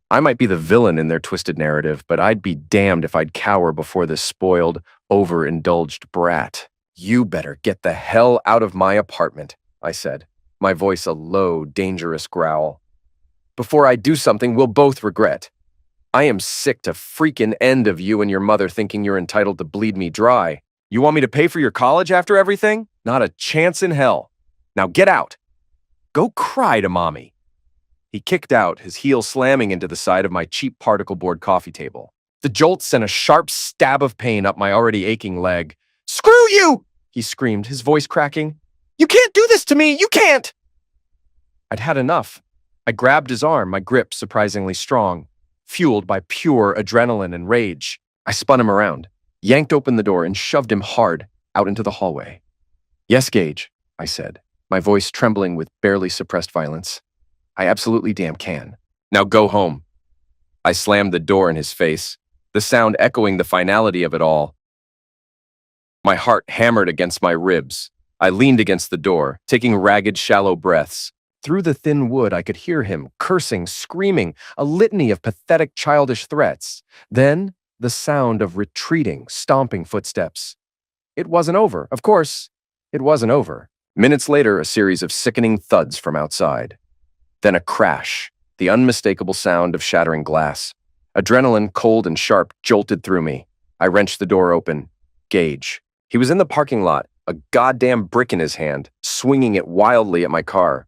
Speaker 1: I might be the villain in their twisted narrative, but I'd be damned if I'd cower before this spoiled, overindulged brat. You better get the hell out of my apartment, I said, my voice a low, dangerous growl. Before I do something we'll both regret. I am sick to freaking end of you and your mother thinking you're entitled to bleed me dry. You want me to pay for your college after everything? Not a chance in hell. Now get out. Go cry to Mommy. He kicked out, his heel slamming into the side of my cheap particle board coffee table. The jolt sent a sharp stab of pain up my already aching leg. Screw you! He screamed, his voice cracking. You can't do this to me! You can't! I'd had enough. I grabbed his arm, my grip surprisingly strong, fueled by pure adrenaline and rage. I spun him around, yanked open the door, and shoved him hard out into the hallway. Yes, Gage, I said, my voice trembling with barely suppressed violence. I absolutely damn can. Now go home. I slammed the door in his face, the sound echoing the finality of it all. My heart hammered against my ribs. I leaned against the door, taking ragged, shallow breaths. Through the thin wood, I could hear him, cursing, screaming, a litany of pathetic, childish threats. Then, the sound of retreating, stomping footsteps. It wasn't over. Of course, it wasn't over. Minutes later, a series of sickening thuds from outside. Then a crash, the unmistakable sound of shattering glass. Adrenaline, cold and sharp, jolted through me. I wrenched the door open. Gage. He was in the parking lot, a goddamn brick in his hand, swinging it wildly at my car.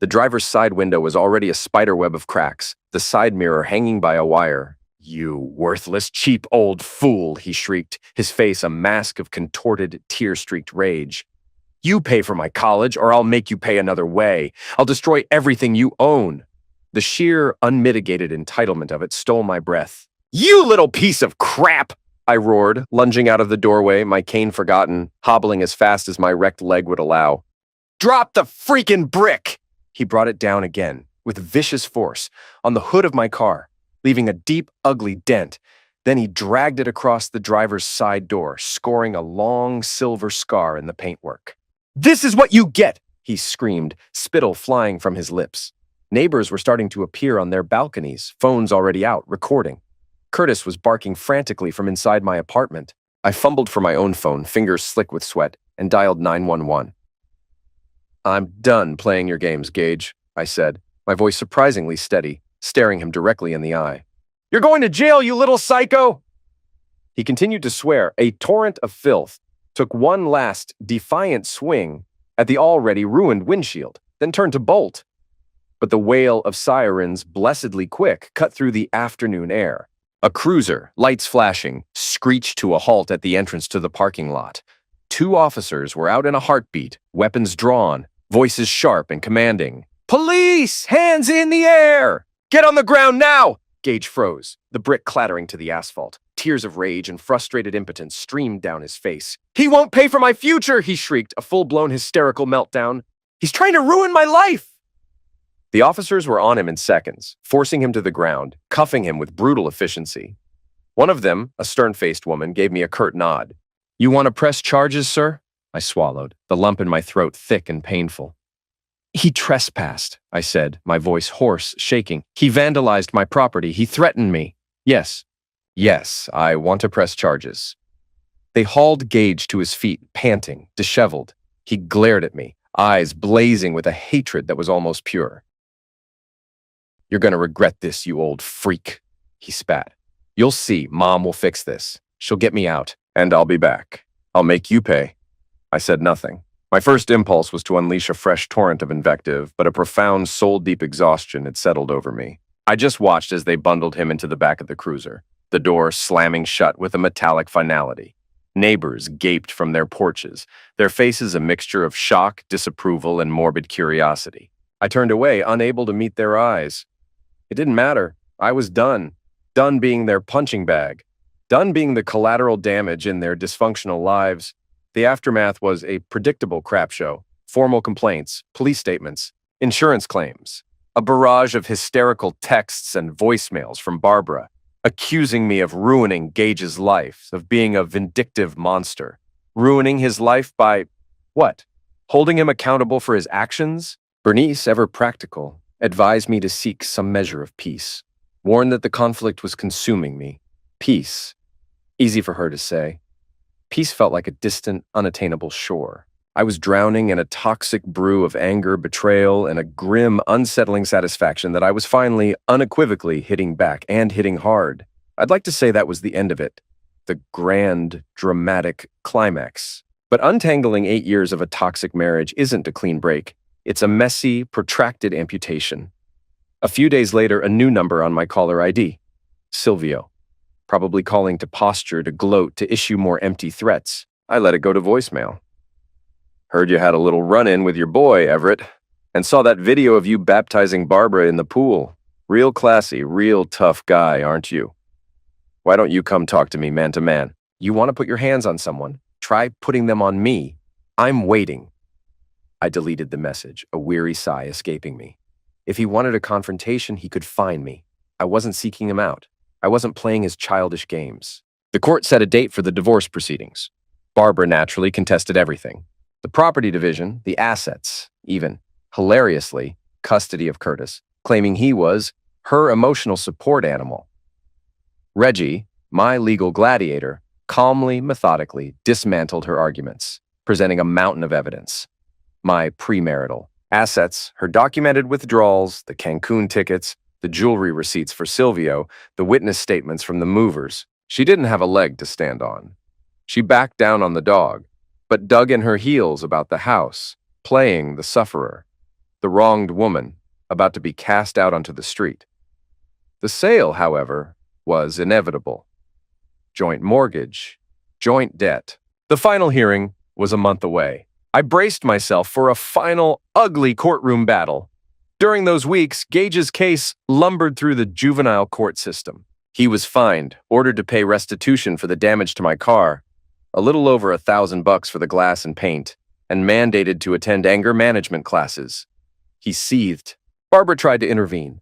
Speaker 1: The driver's side window was already a spiderweb of cracks, the side mirror hanging by a wire. "You worthless, cheap old fool," he shrieked, his face a mask of contorted, tear-streaked rage. "You pay for my college, or I'll make you pay another way. I'll destroy everything you own." The sheer, unmitigated entitlement of it stole my breath. "You little piece of crap!" I roared, lunging out of the doorway, my cane forgotten, hobbling as fast as my wrecked leg would allow. "Drop the freaking brick!" He brought it down again, with vicious force, on the hood of my car, leaving a deep, ugly dent. Then he dragged it across the driver's side door, scoring a long silver scar in the paintwork. "This is what you get!" he screamed, spittle flying from his lips. Neighbors were starting to appear on their balconies, phones already out, recording. Curtis was barking frantically from inside my apartment. I fumbled for my own phone, fingers slick with sweat, and dialed 911. "I'm done playing your games, Gage," I said, my voice surprisingly steady, staring him directly in the eye. "You're going to jail, you little psycho!" He continued to swear, a torrent of filth, took one last, defiant swing at the already ruined windshield, then turned to bolt. But the wail of sirens, blessedly quick, cut through the afternoon air. A cruiser, lights flashing, screeched to a halt at the entrance to the parking lot. 2 officers were out in a heartbeat, weapons drawn, voices sharp and commanding. "Police! Hands in the air! Get on the ground now!" Gage froze, the brick clattering to the asphalt. Tears of rage and frustrated impotence streamed down his face. "He won't pay for my future!" he shrieked, a full-blown hysterical meltdown. "He's trying to ruin my life!" The officers were on him in seconds, forcing him to the ground, cuffing him with brutal efficiency. One of them, a stern-faced woman, gave me a curt nod. "You want to press charges, sir?" I swallowed, the lump in my throat thick and painful. "He trespassed," I said, my voice hoarse, shaking. "He vandalized my property. He threatened me." "Yes. Yes, I want to press charges." They hauled Gage to his feet, panting, disheveled. He glared at me, eyes blazing with a hatred that was almost pure. "You're going to regret this, you old freak," he spat. "You'll see, Mom will fix this. She'll get me out, and I'll be back. I'll make you pay." I said nothing. My first impulse was to unleash a fresh torrent of invective, but a profound, soul-deep exhaustion had settled over me. I just watched as they bundled him into the back of the cruiser, the door slamming shut with a metallic finality. Neighbors gaped from their porches, their faces a mixture of shock, disapproval, and morbid curiosity. I turned away, unable to meet their eyes. It didn't matter. I was done. Done being their punching bag. Done being the collateral damage in their dysfunctional lives. The aftermath was a predictable crap show. Formal complaints, police statements, insurance claims. A barrage of hysterical texts and voicemails from Barbara, accusing me of ruining Gage's life, of being a vindictive monster. Ruining his life by, what? Holding him accountable for his actions? Bernice, ever practical, advised me to seek some measure of peace, warned that the conflict was consuming me. Peace. Easy for her to say. Peace felt like a distant, unattainable shore. I was drowning in a toxic brew of anger, betrayal, and a grim, unsettling satisfaction that I was finally, unequivocally hitting back and hitting hard. I'd like to say that was the end of it. The grand, dramatic climax. But untangling 8 years of a toxic marriage isn't a clean break. It's a messy, protracted amputation. A few days later, a new number on my caller ID. Silvio. Probably calling to posture, to gloat, to issue more empty threats. I let it go to voicemail. "Heard you had a little run-in with your boy, Everett, and saw that video of you baptizing Barbara in the pool. Real classy, real tough guy, aren't you? Why don't you come talk to me man to man? You want to put your hands on someone? Try putting them on me. I'm waiting." I deleted the message, a weary sigh escaping me. If he wanted a confrontation, he could find me. I wasn't seeking him out. I wasn't playing his childish games. The court set a date for the divorce proceedings. Barbara naturally contested everything. The property division, the assets, even, hilariously, custody of Curtis, claiming he was her emotional support animal. Reggie, my legal gladiator, calmly, methodically dismantled her arguments, presenting a mountain of evidence. My premarital, Assets, her documented withdrawals, the Cancun tickets, the jewelry receipts for Silvio, the witness statements from the movers. She didn't have a leg to stand on. She backed down on the dog, but dug in her heels about the house, playing the sufferer, the wronged woman, about to be cast out onto the street. The sale, however, was inevitable. Joint mortgage, joint debt. The final hearing was a month away. I braced myself for a final, ugly courtroom battle. During those weeks, Gage's case lumbered through the juvenile court system. He was fined, ordered to pay restitution for the damage to my car, a little over $1,000 for the glass and paint, and mandated to attend anger management classes. He seethed. Barbara tried to intervene,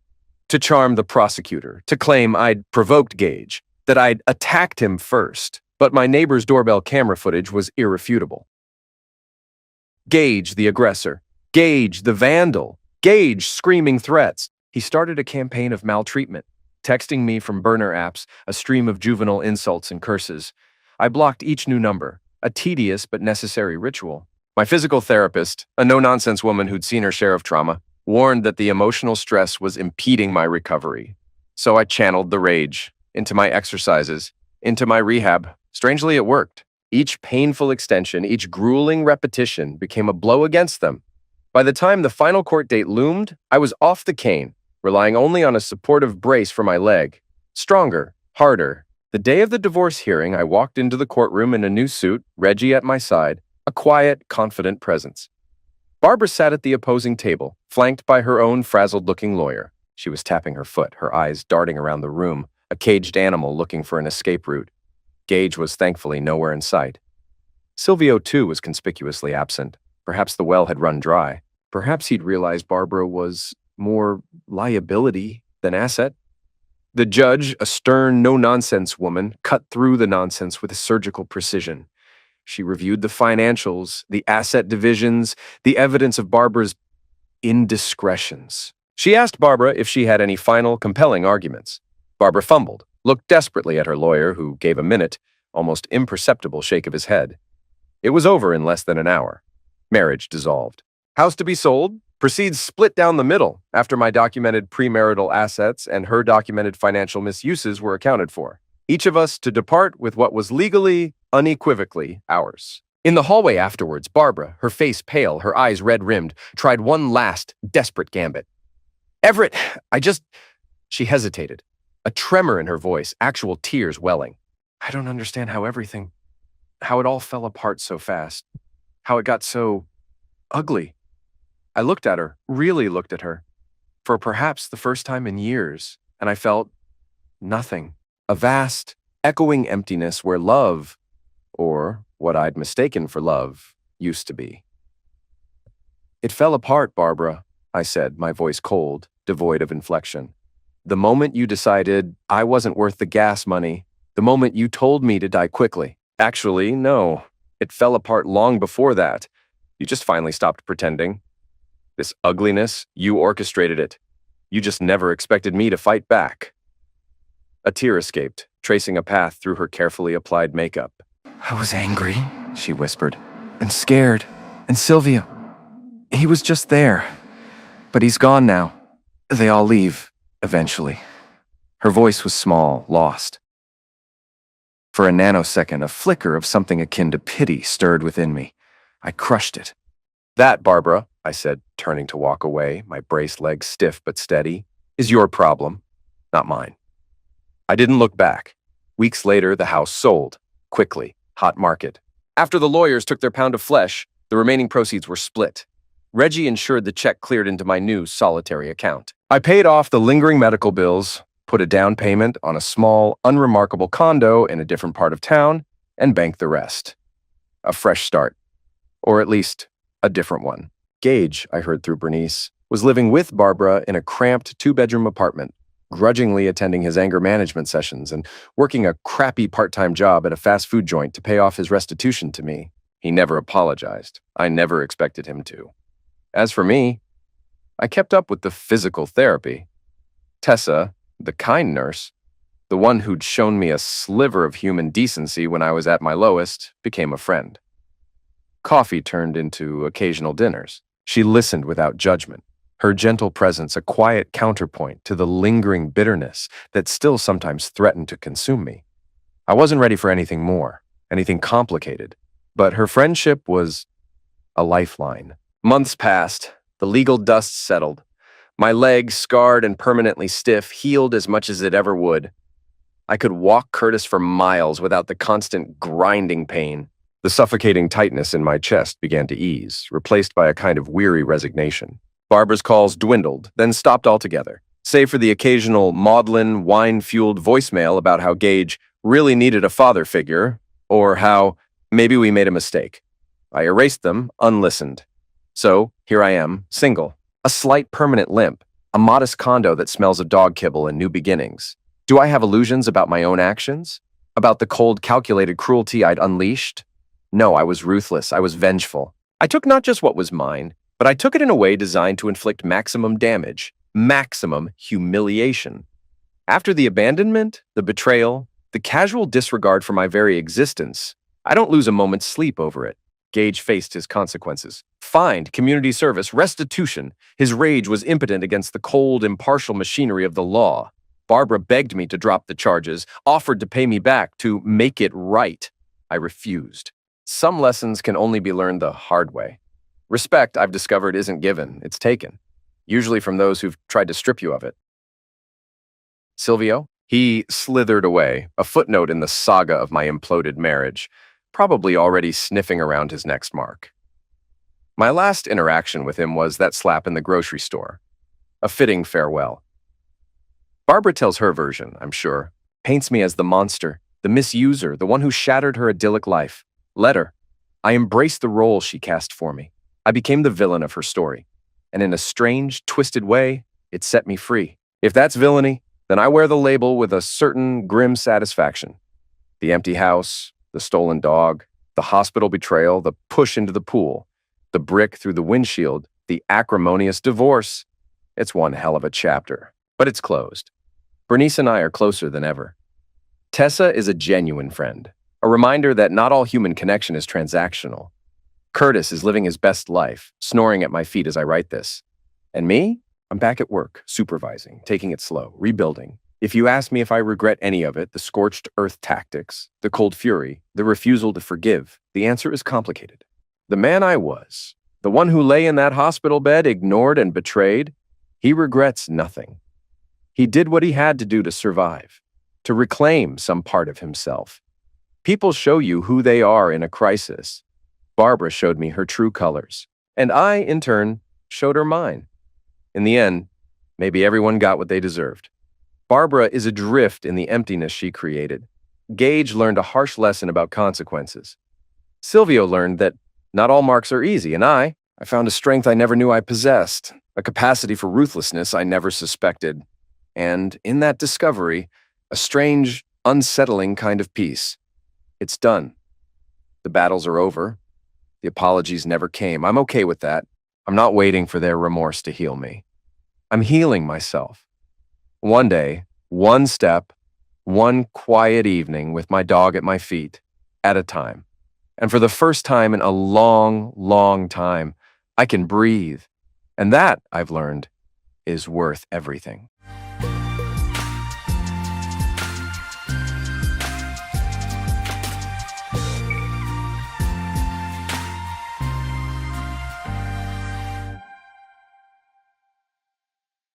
Speaker 1: to charm the prosecutor, to claim I'd provoked Gage, that I'd attacked him first, but my neighbor's doorbell camera footage was irrefutable. Gage, the aggressor. Gage, the vandal. Gage, screaming threats. He started a campaign of maltreatment, texting me from burner apps, a stream of juvenile insults and curses. I blocked each new number, a tedious but necessary ritual. My physical therapist, a no-nonsense woman who'd seen her share of trauma, warned that the emotional stress was impeding my recovery. So I channeled the rage into my exercises, into my rehab. Strangely, it worked. Each painful extension, each grueling repetition became a blow against them. By the time the final court date loomed, I was off the cane, relying only on a supportive brace for my leg. Stronger, harder. The day of the divorce hearing, I walked into the courtroom in a new suit, Reggie at my side, a quiet, confident presence. Barbara sat at the opposing table, flanked by her own frazzled-looking lawyer. She was tapping her foot, her eyes darting around the room, a caged animal looking for an escape route. Gage was thankfully nowhere in sight. Silvio, too, was conspicuously absent. Perhaps the well had run dry. Perhaps he'd realized Barbara was more liability than asset. The judge, a stern, no-nonsense woman, cut through the nonsense with surgical precision. She reviewed the financials, the asset divisions, the evidence of Barbara's indiscretions. She asked Barbara if she had any final, compelling arguments. Barbara fumbled, looked desperately at her lawyer, who gave a minute, almost imperceptible shake of his head. It was over in less than an hour. Marriage dissolved. House to be sold, proceeds split down the middle after my documented premarital assets and her documented financial misuses were accounted for. Each of us to depart with what was legally, unequivocally ours. In the hallway afterwards, Barbara, her face pale, her eyes red-rimmed, tried one last, desperate gambit. "Everett, She hesitated, a tremor in her voice, actual tears welling. "I don't understand how it all fell apart so fast, how it got so ugly." I looked at her, really looked at her, for perhaps the first time in years, and I felt nothing. A vast, echoing emptiness where love, or what I'd mistaken for love, used to be. "It fell apart, Barbara," I said, my voice cold, devoid of inflection. "The moment you decided I wasn't worth the gas money, the moment you told me to die quickly. Actually, no, it fell apart long before that. You just finally stopped pretending. This ugliness, you orchestrated it. You just never expected me to fight back." A tear escaped, tracing a path through her carefully applied makeup. "I was angry," she whispered, "and scared. And Silvio, he was just there. But he's gone now. They all leave, eventually." Her voice was small, lost. For a nanosecond, a flicker of something akin to pity stirred within me. I crushed it. "That, Barbara," I said, turning to walk away, my braced legs stiff but steady, "is your problem, not mine." I didn't look back. Weeks later, the house sold. Quickly. Hot market. After the lawyers took their pound of flesh, the remaining proceeds were split. Reggie ensured the check cleared into my new solitary account. I paid off the lingering medical bills, put a down payment on a small, unremarkable condo in a different part of town, and banked the rest. A fresh start. Or at least, a different one. Gage, I heard through Bernice, was living with Barbara in a cramped two-bedroom apartment, grudgingly attending his anger management sessions and working a crappy part-time job at a fast food joint to pay off his restitution to me. He never apologized. I never expected him to. As for me, I kept up with the physical therapy. Tessa, the kind nurse, the one who'd shown me a sliver of human decency when I was at my lowest, became a friend. Coffee turned into occasional dinners. She listened without judgment, her gentle presence a quiet counterpoint to the lingering bitterness that still sometimes threatened to consume me. I wasn't ready for anything more, anything complicated, but her friendship was a lifeline. Months passed, the legal dust settled. My leg, scarred and permanently stiff, healed as much as it ever would. I could walk Curtis for miles without the constant grinding pain. The suffocating tightness in my chest began to ease, replaced by a kind of weary resignation. Barbara's calls dwindled, then stopped altogether, save for the occasional maudlin, wine-fueled voicemail about how Gage really needed a father figure, or how maybe we made a mistake. I erased them, unlistened. So, here I am, single. A slight permanent limp, a modest condo that smells of dog kibble and new beginnings. Do I have illusions about my own actions? About the cold, calculated cruelty I'd unleashed? No, I was ruthless. I was vengeful. I took not just what was mine, but I took it in a way designed to inflict maximum damage, maximum humiliation. After the abandonment, the betrayal, the casual disregard for my very existence, I don't lose a moment's sleep over it. Gage faced his consequences. Fined, community service, restitution. His rage was impotent against the cold, impartial machinery of the law. Barbara begged me to drop the charges, offered to pay me back, to make it right. I refused. Some lessons can only be learned the hard way. Respect, I've discovered, isn't given, it's taken. Usually from those who've tried to strip you of it. Silvio? He slithered away, a footnote in the saga of my imploded marriage, probably already sniffing around his next mark. My last interaction with him was that slap in the grocery store. A fitting farewell. Barbara tells her version, I'm sure, paints me as the monster, the misuser, the one who shattered her idyllic life. Let her. I embraced the role she cast for me. I became the villain of her story. And in a strange, twisted way, it set me free. If that's villainy, then I wear the label with a certain grim satisfaction. The empty house, the stolen dog, the hospital betrayal, the push into the pool, the brick through the windshield, the acrimonious divorce. It's one hell of a chapter, but it's closed. Bernice and I are closer than ever. Tessa is a genuine friend, a reminder that not all human connection is transactional. Curtis is living his best life, snoring at my feet as I write this. And me? I'm back at work, supervising, taking it slow, rebuilding. If you ask me if I regret any of it, the scorched earth tactics, the cold fury, the refusal to forgive, the answer is complicated. The man I was, the one who lay in that hospital bed, ignored and betrayed, he regrets nothing. He did what he had to do to survive, to reclaim some part of himself. People show you who they are in a crisis. Barbara showed me her true colors, and I, in turn, showed her mine. In the end, maybe everyone got what they deserved. Barbara is adrift in the emptiness she created. Gage learned a harsh lesson about consequences. Silvio learned that not all marks are easy, and I found a strength I never knew I possessed, a capacity for ruthlessness I never suspected, and in that discovery, a strange, unsettling kind of peace. It's done. The battles are over. The apologies never came. I'm okay with that. I'm not waiting for their remorse to heal me. I'm healing myself. One day, one step, one quiet evening with my dog at my feet, at a time. And for the first time in a long, long time, I can breathe. And that, I've learned, is worth everything.